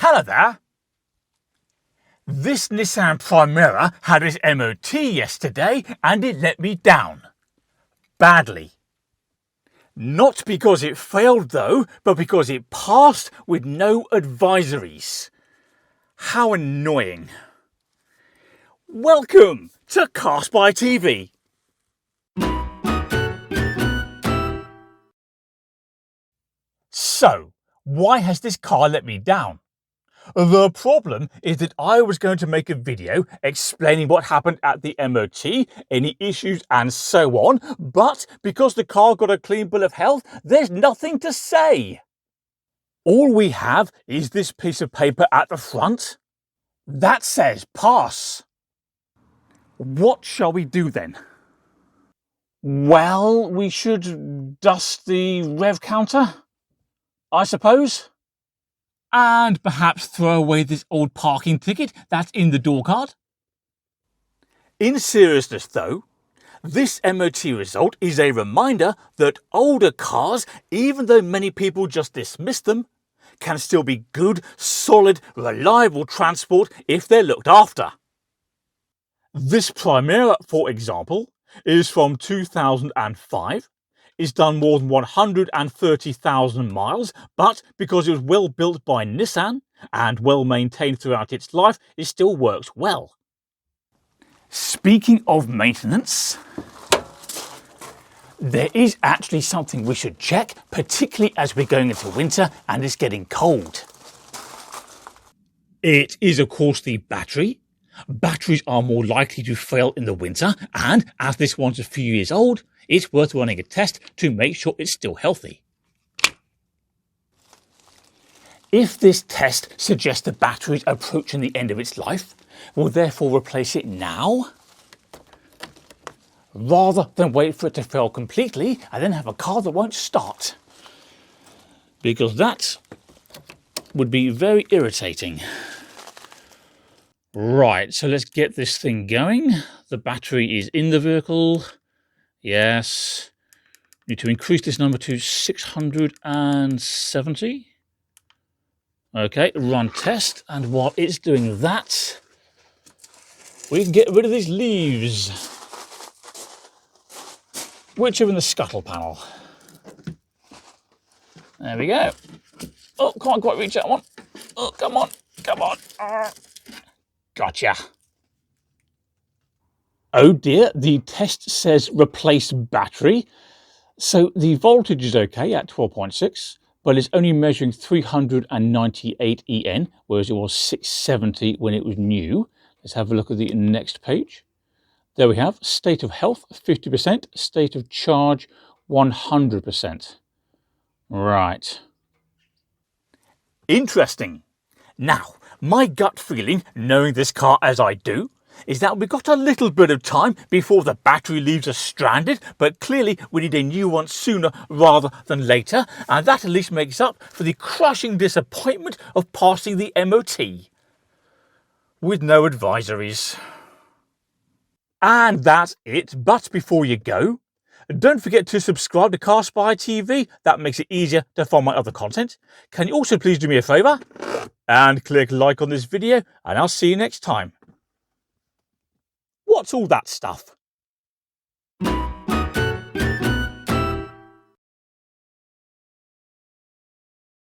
Hello there. This Nissan Primera had its MOT yesterday and it let me down. Badly. Not because it failed though, but because it passed with no advisories. How annoying. Welcome to CarSpyTV. So, why has this car let me down? The problem is that I was going to make a video explaining what happened at the MOT, any issues and so on, but because the car got a clean bill of health, there's nothing to say. All we have is this piece of paper at the front that says pass. What shall we do then? Well, we should dust the rev counter, I suppose. And perhaps throw away this old parking ticket that's in the door card. In seriousness though, this MOT result is a reminder that older cars, even though many people just dismiss them, can still be good, solid, reliable transport if they're looked after. This Primera, for example, is from 2005. It's done more than 130,000 miles, but because it was well built by Nissan and well maintained throughout its life, it still works well. Speaking of maintenance, there is actually something we should check, particularly as we're going into winter and it's getting cold. It is, of course, the battery. Batteries are more likely to fail in the winter, and as this one's a few years old, it's worth running a test to make sure it's still healthy. If this test suggests the battery is approaching the end of its life, we'll therefore replace it now, rather than wait for it to fail completely and then have a car that won't start. Because that would be very irritating. Right, so let's get this thing going. The battery is in the vehicle. Yes. Need to increase this number to 670. Okay, run test. And while it's doing that, we can get rid of these leaves, which are in the scuttle panel. There we go. Oh, can't quite reach that one. Oh, come on, come on. Gotcha. Oh dear, the test says replace battery. So the voltage is okay at 12.6, but it's only measuring 398 EN, whereas it was 670 when it was new. Let's have a look at the next page. There we have state of health 50%, state of charge 100%. Right. Interesting. Now, my gut feeling, knowing this car as I do, is that we've got a little bit of time before the battery leaves us stranded, but clearly we need a new one sooner rather than later, and that at least makes up for the crushing disappointment of passing the MOT with no advisories. And that's it. But before you go, don't forget to subscribe to CarSpyTV. That makes it easier to find my other content. Can you also please do me a favour and click like on this video, and I'll see you next time. What's all that stuff?